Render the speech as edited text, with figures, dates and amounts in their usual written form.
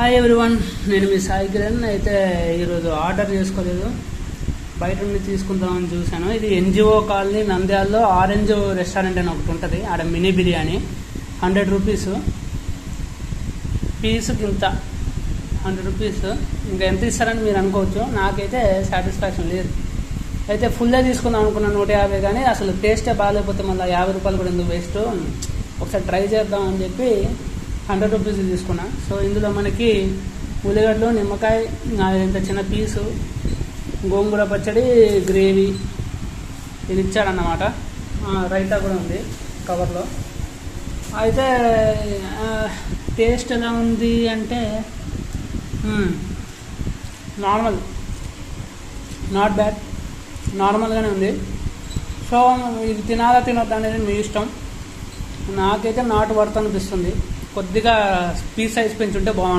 Hi everyone, నేను మీ సాయి కిరణ్. అయితే ఈరోజు ఆర్డర్ చేసుకోలేదు, బయట నుండి తీసుకుందామని చూశాను. ఇది ఎన్జిఓ కాలనీ నంద్యాలలో ఆరెంజ్ రెస్టారెంట్ అని ఒకటి ఉంటుంది. ఆడ మినీ బిర్యానీ 100 రూపీస్ పీసుకి, ఇంత 100 రూపీస్. ఇంకా ఎంత ఇస్తారని మీరు అనుకోవచ్చు. నాకైతే సాటిస్ఫాక్షన్ లేదు. అయితే ఫుల్గా తీసుకుందాం అనుకున్నాను 150, కానీ అసలు టేస్టే బాగాలేకపోతే మళ్ళీ 50 రూపాయలు కూడా ఎందుకు వేస్ట్, ఒకసారి ట్రై చేద్దామని చెప్పి 100 రూపీస్ తీసుకున్నా. సో ఇందులో మనకి ఉల్లిగడ్డలు, నిమ్మకాయ, ఇంత చిన్న పీసు, గోంగూర పచ్చడి, గ్రేవీ ఇది ఇచ్చాడన్నమాట. రైతా కూడా ఉంది కవర్లో. అయితే టేస్ట్ ఎలా ఉంది అంటే నార్మల్, నాట్ బ్యాడ్, నార్మల్గానే ఉంది. సో ఇది తినాలా తినొద్దా అనేది మీ ఇష్టం. నాకైతే నాట్ వర్త్ అనిపిస్తుంది. కొద్దిగా పీస్ సైజ్ పెంచుంటే బాగుంటుంది.